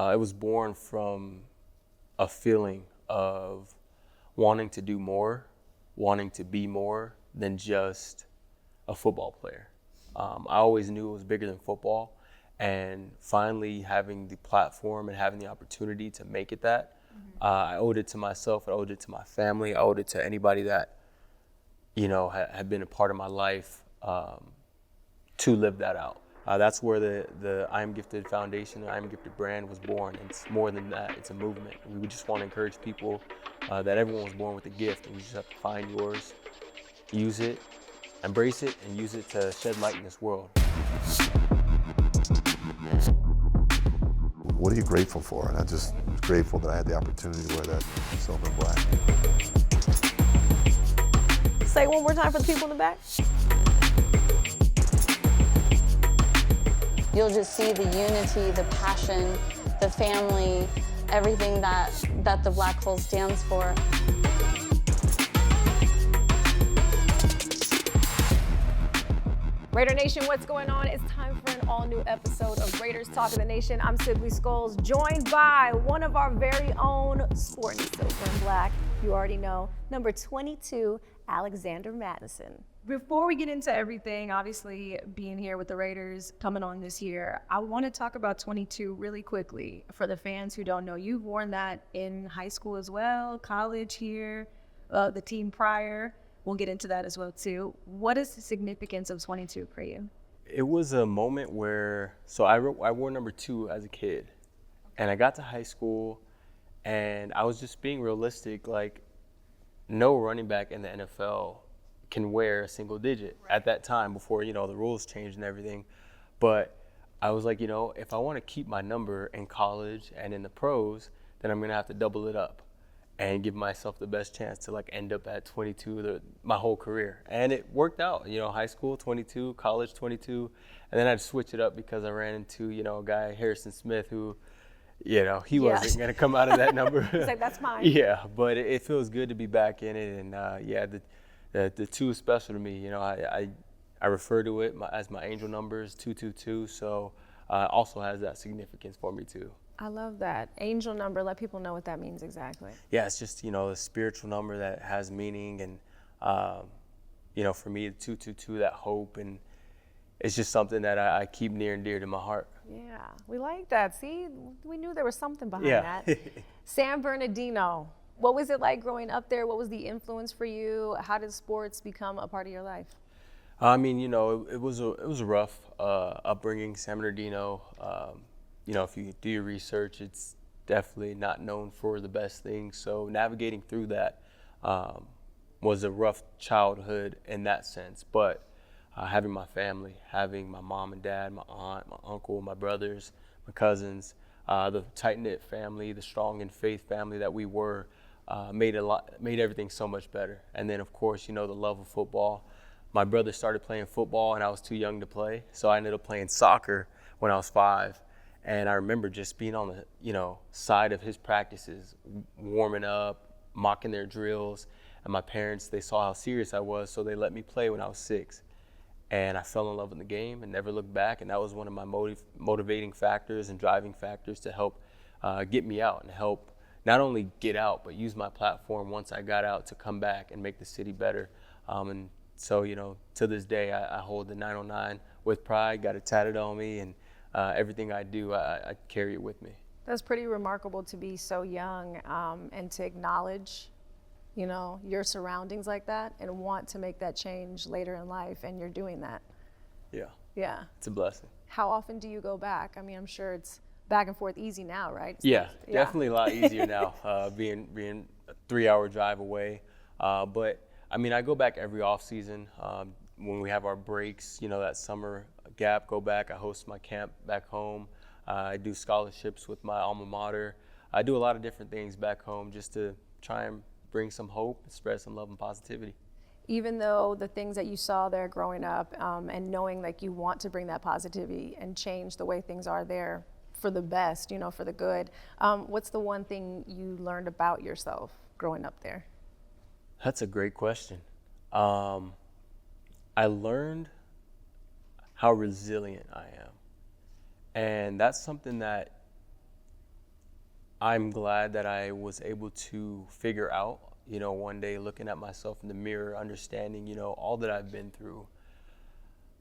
It was born from a feeling of wanting to do more, wanting to be more than just a football player. I always knew it was bigger than football, and finally having the platform and having the opportunity to make it that, I owed it to myself, I owed it to my family, I owed it to anybody that, had been a part of my life to live that out. That's where the I Am Gifted Foundation, the I Am Gifted brand was born. It's more than that, it's a movement. We just want to encourage people that everyone was born with a gift, and you just have to find yours, use it, embrace it, and use it to shed light in this world. What are you grateful for? And I'm just grateful that I had the opportunity to wear that silver and black. Say it one more time for the people in the back. You'll just see the unity, the passion, the family, everything that the black hole stands for. Raider Nation, what's going on? It's time for an all-new episode of Raiders Talk of the Nation. I'm Sibley Scoles, joined by one of our very own sporting silver and black, you already know, number 22, Alexander Mattison. Before we get into everything, obviously being here with the Raiders coming on this year, I want to talk about 22 really quickly. For the fans who don't know, you've worn that in high school as well, college here, the team prior. We'll get into that as well too. What is the significance of 22 for you? It was a moment where, I wore number 2 as a kid, and I got to high school, and I was just being realistic, like no running back in the NFL can wear a single digit at that time before, the rules changed and everything. But I was like, if I want to keep my number in college and in the pros, then I'm going to have to double it up and give myself the best chance to end up at 22 my whole career. And it worked out, high school 22, college 22, and then I'd switch it up because I ran into, a guy, Harrison Smith, who, he wasn't going to come out of that number. He's like, that's mine. Yeah, but it feels good to be back in it, and the 2 is special to me. I refer to it as my angel numbers, 222, so also has that significance for me too. I love that. Angel number, let people know what that means exactly. Yeah, it's just, a spiritual number that has meaning, and, for me, the 222, that hope, and it's just something that I keep near and dear to my heart. Yeah, we like that. See, we knew there was something behind that. San Bernardino, what was it like growing up there? What was the influence for you? How did sports become a part of your life? I mean, it was a rough upbringing, San Bernardino. If you do your research, it's definitely not known for the best things. So navigating through that was a rough childhood in that sense. But having my family, having my mom and dad, my aunt, my uncle, my brothers, my cousins, the tight-knit family, the strong in faith family that we were, made everything so much better. And then, of course, the love of football. My brother started playing football, and I was too young to play, so I ended up playing soccer when I was 5. And I remember just being on the, side of his practices, warming up, mocking their drills. And my parents, they saw how serious I was, so they let me play when I was 6. And I fell in love with the game and never looked back. And that was one of my motivating factors and driving factors to help get me out and help not only get out, but use my platform once I got out to come back and make the city better. And so, to this day, I hold the 909 with pride, got it tatted on me, and everything I do, I carry it with me. That's pretty remarkable to be so young and to acknowledge, your surroundings like that and want to make that change later in life, and you're doing that. Yeah. Yeah. It's a blessing. How often do you go back? I mean, I'm sure it's back and forth easy now, right? Definitely a lot easier now, being a 3-hour drive away. But I mean, I go back every off season when we have our breaks, that summer gap, go back. I host my camp back home. I do scholarships with my alma mater. I do a lot of different things back home just to try and bring some hope, spread some love and positivity. Even though the things that you saw there growing up and knowing like you want to bring that positivity and change the way things are there for the best, for the good, what's the one thing you learned about yourself growing up there? That's a great question. I learned how resilient I am. And that's something that I'm glad that I was able to figure out, one day looking at myself in the mirror, understanding, all that I've been through,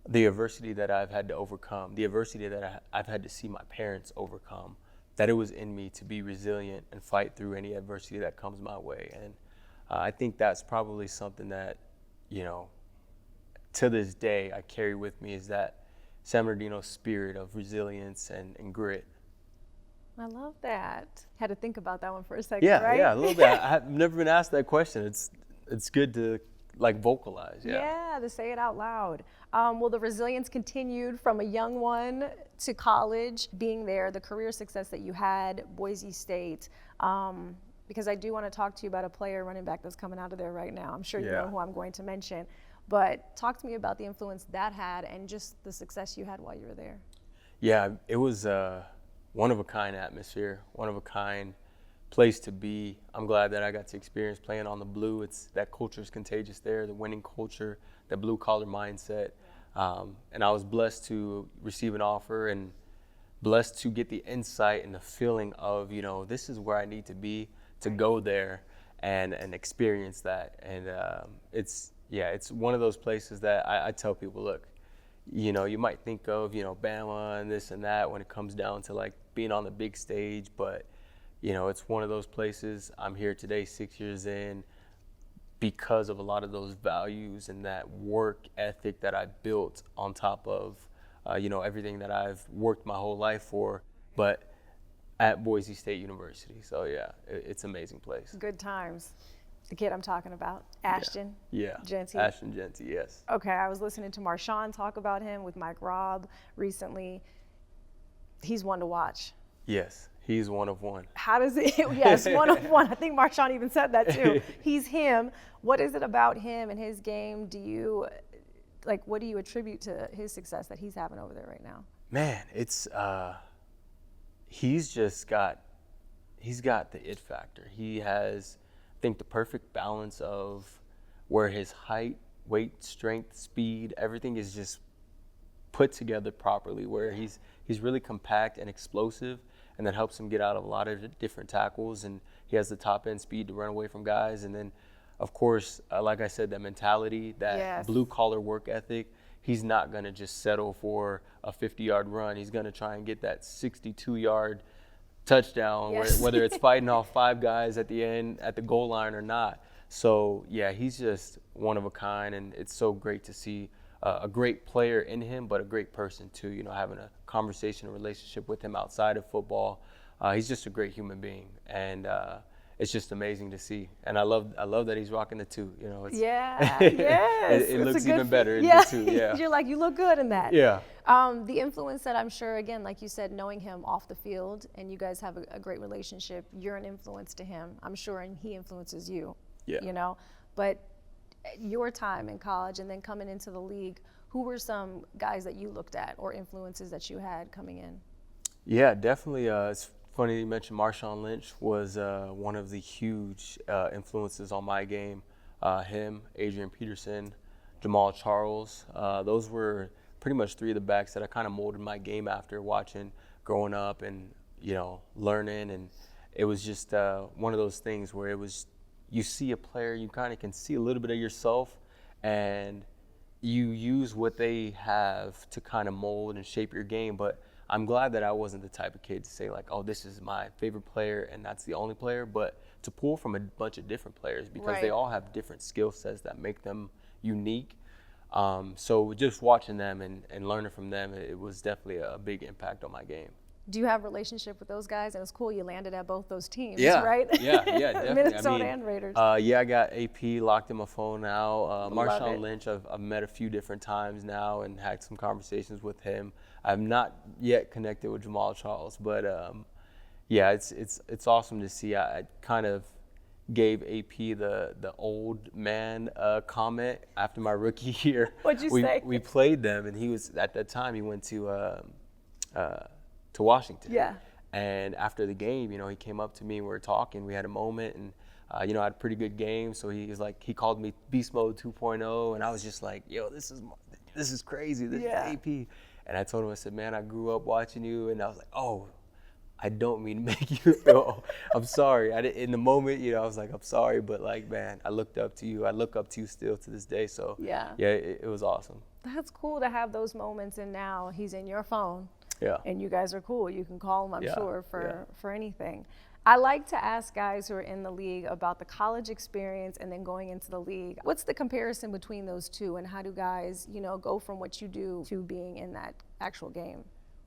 the adversity that I've had to overcome, the adversity that I've had to see my parents overcome, that it was in me to be resilient and fight through any adversity that comes my way. And I think that's probably something that, to this day I carry with me, is that San Bernardino spirit of resilience and grit. I love that. Had to think about that one for a second, Yeah, right? yeah, a little bit. I've never been asked that question. It's good to vocalize. Yeah, to say it out loud. Well, the resilience continued from a young one to college, being there, the career success that you had, Boise State. Because I do want to talk to you about a player running back that's coming out of there right now. I'm sure you know who I'm going to mention. But talk to me about the influence that had and just the success you had while you were there. Yeah, it was a one-of-a-kind atmosphere, one-of-a-kind place to be. I'm glad that I got to experience playing on the blue. That culture is contagious there, the winning culture, the blue-collar mindset. And I was blessed to receive an offer and blessed to get the insight and the feeling of, this is where I need to be to go there and experience that. And it's one of those places that I tell people, look, you might think of, Bama and this and that when it comes down to being on the big stage, but it's one of those places. I'm here today, 6 years in, because of a lot of those values and that work ethic that I built on top of, everything that I've worked my whole life for, but at Boise State University. So yeah, it's an amazing place. Good times. The kid I'm talking about, Ashton Jeanty. Ashton Jeanty, yes. Okay, I was listening to Marshawn talk about him with Mike Robb recently. He's one to watch. Yes, he's one of one. How does it, yes, one of one. I think Marshawn even said that too. He's him. What is it about him and his game what do you attribute to his success that he's having over there right now? Man, it's, he's got the it factor. He has, I think, the perfect balance of where his height, weight, strength, speed, everything is just put together properly, where he's really compact and explosive, and that helps him get out of a lot of different tackles, and he has the top end speed to run away from guys. And then, of course, like I said, that mentality, that blue collar work ethic. He's not going to just settle for a 50-yard run. He's going to try and get that 62-yard touchdown, whether it's fighting off 5 guys at the end, at the goal line or not. So, yeah, he's just one of a kind, and it's so great to see a great player in him, but a great person too, having a conversation, a relationship with him outside of football. He's just a great human being, and it's just amazing to see. And I love that he's rocking the 2. It looks even better in the 2. Yeah, you're like, you look good in that. Yeah. The influence that I'm sure, again, like you said, knowing him off the field, and you guys have a great relationship. You're an influence to him, I'm sure, and he influences you. Yeah. But your time in college and then coming into the league, who were some guys that you looked at or influences that you had coming in? Yeah, definitely. It's funny you mentioned Marshawn Lynch was one of the huge influences on my game. Him, Adrian Peterson, Jamal Charles. Those were pretty much 3 of the backs that I kind of molded my game after watching growing up and, learning. And it was just one of those things where it was, you see a player, you kind of can see a little bit of yourself, and you use what they have to kind of mold and shape your game. But I'm glad that I wasn't the type of kid to say oh, this is my favorite player and that's the only player, but to pull from a bunch of different players because they all have different skill sets that make them unique. So just watching them and learning from them, it was definitely a big impact on my game. Do you have a relationship with those guys? And it's cool you landed at both those teams, yeah, right? Yeah, definitely. Minnesota and Raiders. Yeah, I got AP locked in my phone now. Marshawn Lynch, I've met a few different times now and had some conversations with him. I've not yet connected with Jamal Charles, but yeah, it's awesome to see. I kind of gave AP the old man comment after my rookie year. What'd you say? We played them, and he was at that time he went to Washington. Yeah. And after the game, he came up to me and we were talking. We had a moment, and I had a pretty good game. So he called me Beast Mode 2.0, and I was just like, yo, this is crazy. This is AP. And I told him, I said, man, I grew up watching you, and I was like, oh, I don't mean to make you feel, I'm sorry. In the moment, I was like, I'm sorry, but like, man, I looked up to you. I look up to you still to this day. So Yeah. it was awesome. That's cool to have those moments, and now he's in your phone. Yeah. And you guys are cool. You can call him, I'm Yeah, sure, yeah. for anything. I like to ask guys who are in the league about the college experience and then going into the league. What's the comparison between those two, and how do guys, go from what you do to being in that actual game?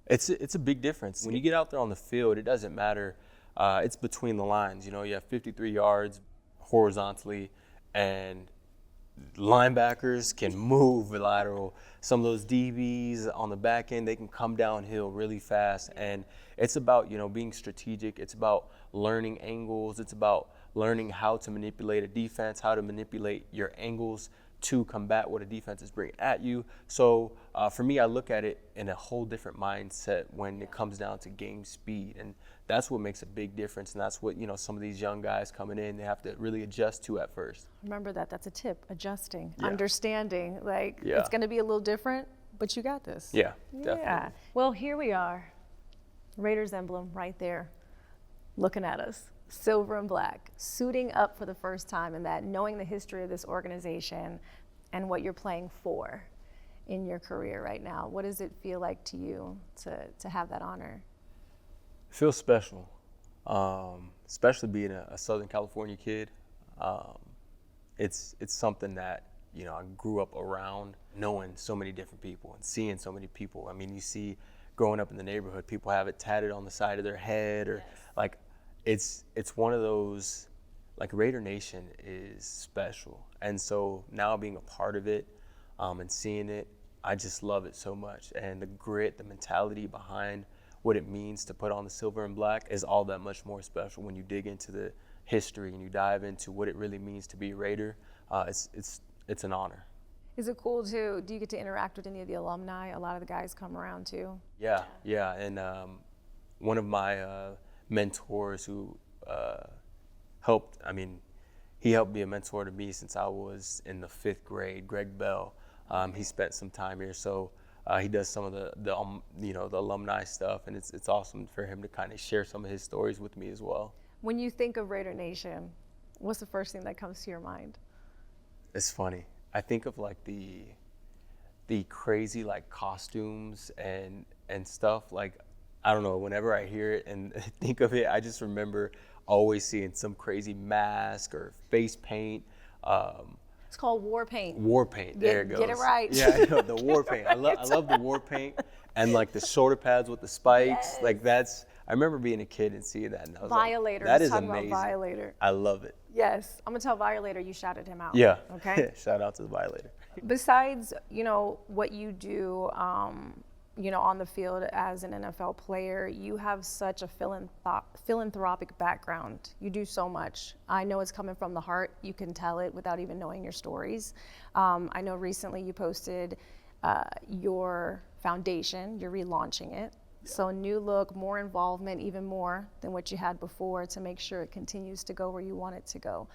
It's a big difference. When you get out there on the field, it doesn't matter. It's between the lines. You have 53 yards horizontally, and linebackers can move lateral. Some of those DBs on the back end, they can come downhill really fast. And it's about, being strategic. It's about learning angles. It's about learning how to manipulate a defense, how to manipulate your angles to combat what a defense is bringing at you. So for me, I look at it in a whole different mindset when it comes down to game speed. And that's what makes a big difference. And that's what, some of these young guys coming in, they have to really adjust to at first. Remember that's a tip, adjusting, Yeah. understanding. Yeah. It's going to be a little different, but you got this. Yeah, definitely. Yeah. Well, here we are, Raiders emblem right there, looking at us, silver and black, suiting up for the first time, and that knowing the history of this organization and what you're playing for in your career right now. What does it feel like to you to have that honor? It feels special, especially being a Southern California kid. It's something that, I grew up around, knowing so many different people and seeing so many people. I mean, you see growing up in the neighborhood, people have it tatted on the side of their head, or like, it's one of those, like, Raider Nation is special. And so now being a part of it and seeing it, I just love it so much. And the grit, the mentality behind what it means to put on the silver and black is all that much more special when you dig into the history and you dive into what it really means to be a Raider. It's an honor. Is it cool do you get to interact with any of the alumni? A lot of the guys come around too. Yeah. And one of my mentors who he helped be a mentor to me since I was in the 5th grade, Greg Bell. He spent some time here, so he does some of the alumni stuff, and it's awesome for him to kind of share some of his stories with me as well. When you think of Raider Nation, what's the first thing that comes to your mind? It's funny. I think of like the crazy like costumes and stuff. Like, I don't know, whenever I hear it and think of it, I just remember always seeing some crazy mask or face paint. It's called war paint. War paint, there it goes. Get it right. Yeah, I know, the war paint. I love the war paint, and like the shoulder pads with the spikes. Yes. Like I remember being a kid and seeing that, and I was Violator. like, that Let's is talk amazing. about Violator. I love it. Yes, I'm gonna tell Violator you shouted him out. Yeah. Okay. Shout out to the Violator. Besides, what you do, on the field as an NFL player, you have such a philanthropic background. You do so much. I know it's coming from the heart. You can tell it without even knowing your stories. I know recently you posted your foundation. You're relaunching it. Yeah. So new look, more involvement, even more than what you had before, to make sure it continues to go where you want it to go.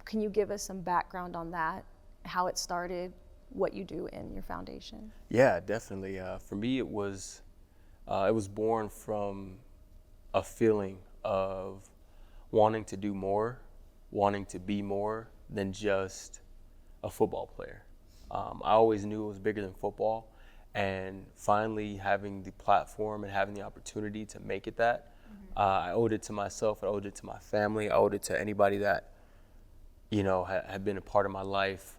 Can you give us some background on that, how it started, what you do in your foundation? Yeah, definitely. For me, it was born from a feeling of wanting to do more, wanting to be more than just a football player. I always knew it was bigger than football, and finally having the platform and having the opportunity to make it that, I owed it to myself, I owed it to my family, I owed it to anybody that, had been a part of my life,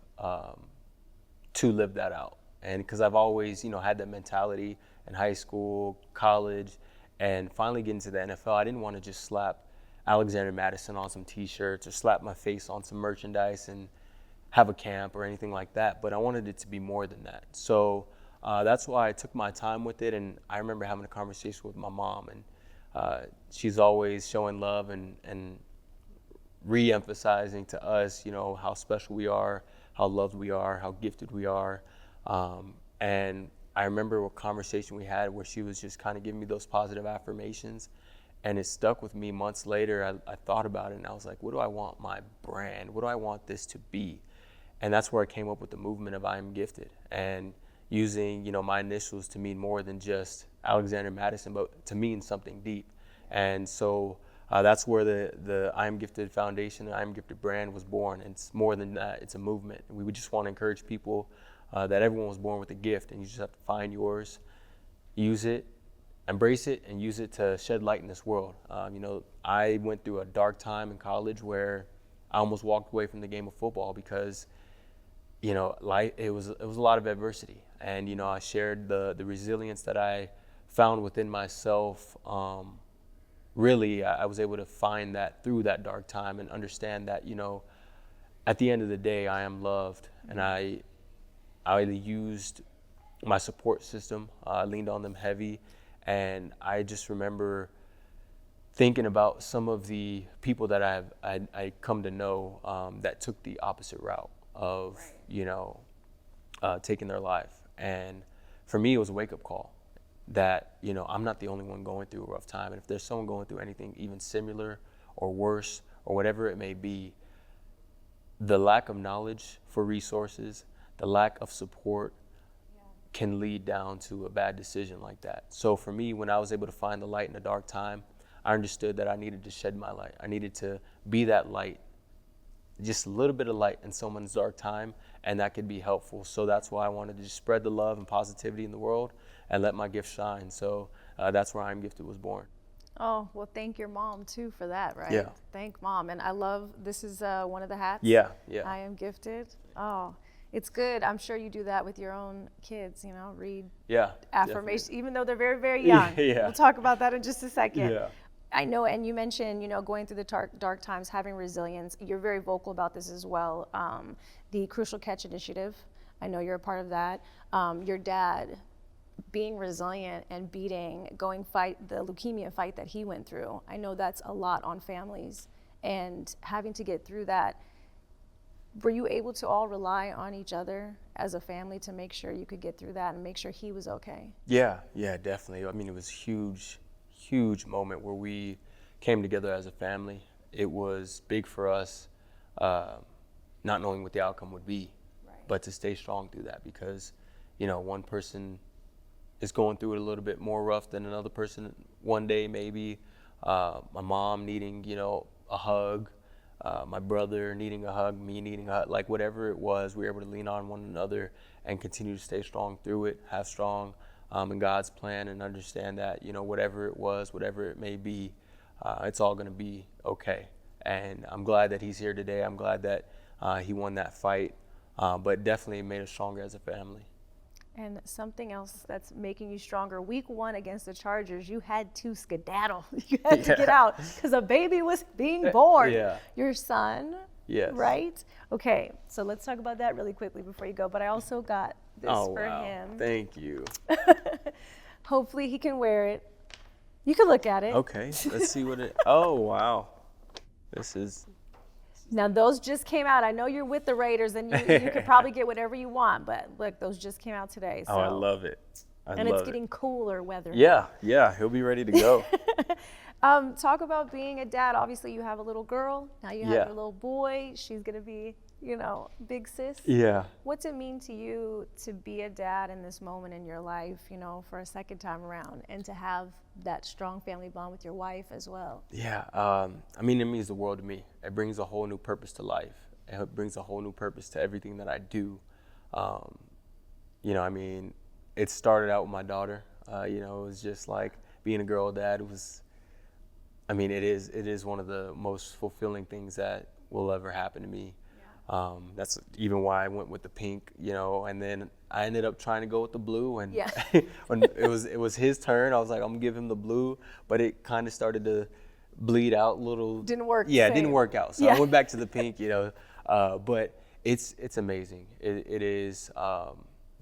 to live that out. And because I've always, had that mentality in high school, college, and finally getting to the NFL, I didn't want to just slap Alexander Mattison on some t-shirts or slap my face on some merchandise and have a camp or anything like that, but I wanted it to be more than that. So that's why I took my time with it, and I remember having a conversation with my mom, and she's always showing love and re-emphasizing to us, how special we are, how loved we are, how gifted we are. And I remember a conversation we had where she was just kind of giving me those positive affirmations, and it stuck with me. Months later, I thought about it, and I was like, what do I want my brand? What do I want this to be? And that's where I came up with the movement of I Am Gifted, and using, my initials to mean more than just Alexander Mattison, but to mean something deep. And so that's where the I Am Gifted Foundation, the I Am Gifted brand was born. And it's more than that, it's a movement. And we would just want to encourage people that everyone was born with a gift, and you just have to find yours, use it, embrace it, and use it to shed light in this world. I went through a dark time in college where I almost walked away from the game of football because, life, it was a lot of adversity. And, I shared the resilience that I found within myself. Really, I was able to find that through that dark time and understand that, at the end of the day, I am loved. And I used my support system, leaned on them heavy. And I just remember thinking about some of the people that I come to know that took the opposite route of, taking their life. And for me, it was a wake-up call that, I'm not the only one going through a rough time. And if there's someone going through anything even similar or worse or whatever it may be, the lack of knowledge for resources, the lack of support can lead down to a bad decision like that. So for me, when I was able to find the light in a dark time, I understood that I needed to shed my light. I needed to be that light, just a little bit of light in someone's dark time, and that could be helpful. So that's why I wanted to just spread the love and positivity in the world and let my gift shine. So that's where I Am Gifted was born. Oh, well, thank your mom too for that, right? Yeah. Thank mom. And I love, this is one of the hats. Yeah. I Am Gifted. Oh, it's good. I'm sure you do that with your own kids, read affirmations, even though they're very, very young. Yeah. We'll talk about that in just a second. Yeah. I know, and you mentioned, going through the dark times, having resilience. You're very vocal about this as well. The Crucial Catch Initiative, I know you're a part of that. Your dad being resilient and going fight the leukemia fight that he went through. I know that's a lot on families, and having to get through that. Were you able to all rely on each other as a family to make sure you could get through that and make sure he was okay? Yeah, Definitely. I mean, it was huge moment where we came together as a family. It was big for us, not knowing what the outcome would be, but to stay strong through that because, one person is going through it a little bit more rough than another person one day maybe. My mom needing, a hug. My brother needing a hug, me needing a hug, like whatever it was, we were able to lean on one another and continue to stay strong through it, have strong in God's plan, and understand that, whatever it was, whatever it may be, it's all going to be okay. And I'm glad that he's here today. I'm glad that he won that fight, but definitely made us stronger as a family. And something else that's making you stronger, week 1 against the Chargers, you had to skedaddle. You had to get out because a baby was being born. Your son, right? Okay, so let's talk about that really quickly before you go. But I also got this for him. Thank you. Hopefully he can wear it. You can look at it. Okay, let's see what it, oh, wow. This is. Now, those just came out. I know you're with the Raiders, and you could probably get whatever you want, but look, those just came out today. So. Oh, I love it. And it's getting cooler weather. Yeah, he'll be ready to go. Talk about being a dad. Obviously, you have a little girl. Now you have a little boy. She's going to be, big sis. Yeah. What's it mean to you to be a dad in this moment in your life, for a second time around, and to have that strong family bond with your wife as well? Yeah, it means the world to me. It brings a whole new purpose to life. It brings a whole new purpose to everything that I do. It started out with my daughter. It was just like being a girl dad. It is one of the most fulfilling things that will ever happen to me. That's even why I went with the pink, and then I ended up trying to go with the blue, and when it was his turn, I was like, I'm gonna give him the blue, but it kind of started to bleed out a little. Didn't work. Yeah, it didn't work out. So I went back to the pink, but it's amazing. It is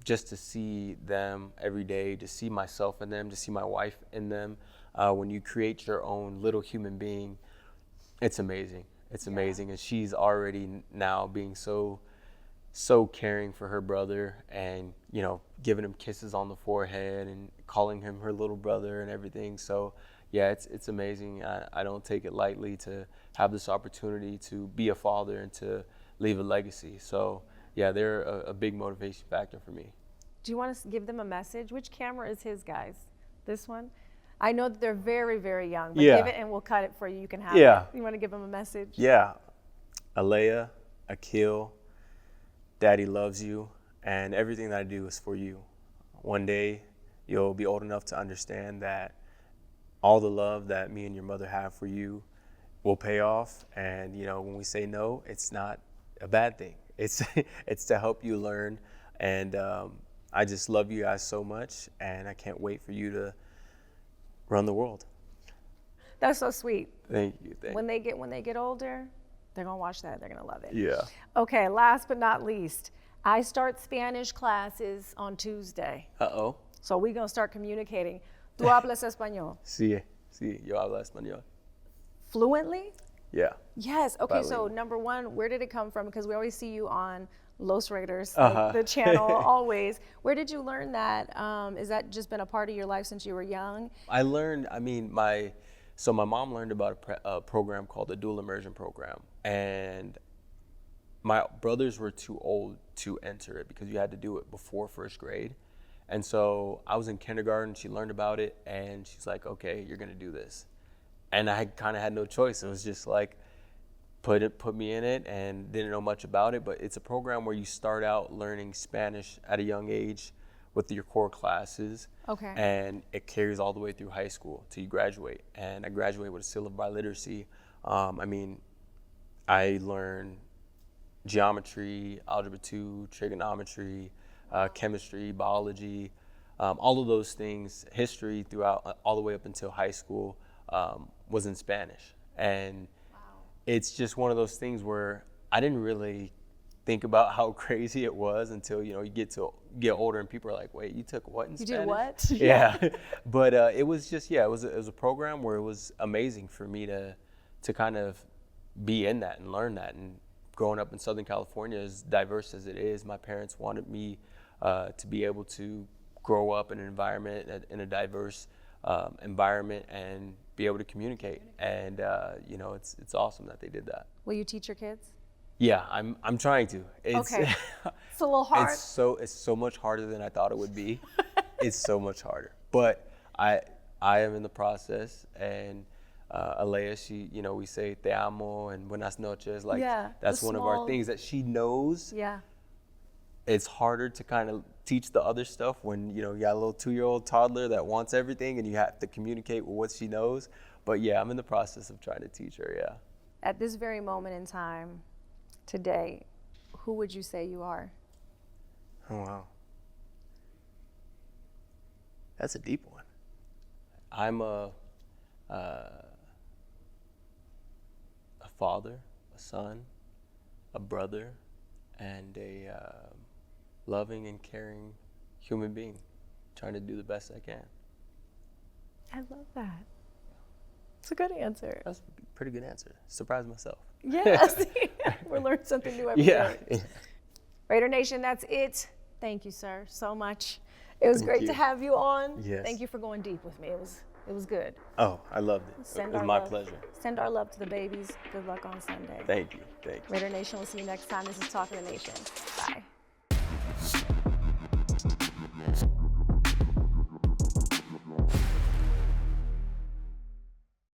just to see them every day, to see myself in them, to see my wife in them. When you create your own little human being, it's amazing. It's amazing, and she's already now being so caring for her brother, and giving him kisses on the forehead and calling him her little brother and everything. So it's amazing. I don't take it lightly to have this opportunity to be a father and to leave a legacy. So they're a big motivation factor for me. Do you want to give them a message? Which camera is his, guys? This one? I know that they're very, very young, but Yeah. give it and we'll cut it for you. You can have Yeah. it. You want to give them a message? Yeah. Alea, Akil, Daddy loves you, and everything that I do is for you. One day, you'll be old enough to understand that all the love that me and your mother have for you will pay off. And, you know, when we say no, it's not a bad thing. It's it's to help you learn. And I just love you guys so much, and I can't wait for you to run the world. That's so sweet. Thank you. When they get older, they're gonna watch that. They're gonna love it. Yeah. Okay. Last but not least, I start Spanish classes on Tuesday, Uh-oh. so we're gonna start communicating. ¿Tú hablas español Sí, yo hablo español. fluently? Yeah. Yes. Okay. So Bilingual. number one, where did it come from? Because we always see you on Los Raiders, Uh-huh. the channel, always. Where did you learn that? Is that just been a part of your life since you were young? I learned, my mom learned about a program called the Dual Immersion Program. And my brothers were too old to enter it because you had to do it before first grade. And so I was in kindergarten, she learned about it, and she's like, okay, you're gonna do this. And I kind of had no choice. It was just like, put me in it, and didn't know much about it, but it's a program where you start out learning Spanish at a young age with your core classes. Okay. And it carries all the way through high school till you graduate. And I graduated with a seal of biliteracy. I learned geometry, algebra 2, trigonometry, chemistry, biology, all of those things, history throughout, all the way up until high school, was in Spanish. And it's just one of those things where I didn't really think about how crazy it was until, you know, you get older and people are like, wait, you took what in You Spanish? did what? Yeah. But it was just, it was a program where it was amazing for me to kind of be in that and learn that. And growing up in Southern California, as diverse as it is, my parents wanted me to be able to grow up in an environment, in a diverse environment, and be able to communicate. And it's awesome that they did that. Will you teach your kids? Yeah, I'm trying to. It's, Okay. It's a little hard. It's so much harder than I thought it would be. It's so much harder. But I am in the process, and Alea, she, we say te amo and buenas noches. Like, Yeah, that's the one of our small- things that she knows. Yeah. It's harder to kind of teach the other stuff when, you got a little 2-year-old toddler that wants everything and you have to communicate with what she knows. But yeah, I'm in the process of trying to teach her, yeah. At this very moment in time, today, who would you say you are? Oh, wow. That's a deep one. I'm a father, a son, a brother, and a loving and caring human being, trying to do the best I can. I love that. It's a good answer. That's a pretty good answer. Surprised myself. Yes. We're learning something new every Yeah. day. Raider Nation, that's it. Thank you, sir, so much. It was Thank great you. to have you on. Yes. Thank you for going deep with me. It was good. Oh, I loved it. Send It was our my love. pleasure. Send our love to the babies. Good luck on Sunday. Thank you. Raider Nation, we'll see you next time. This is Talking to Nation. Bye.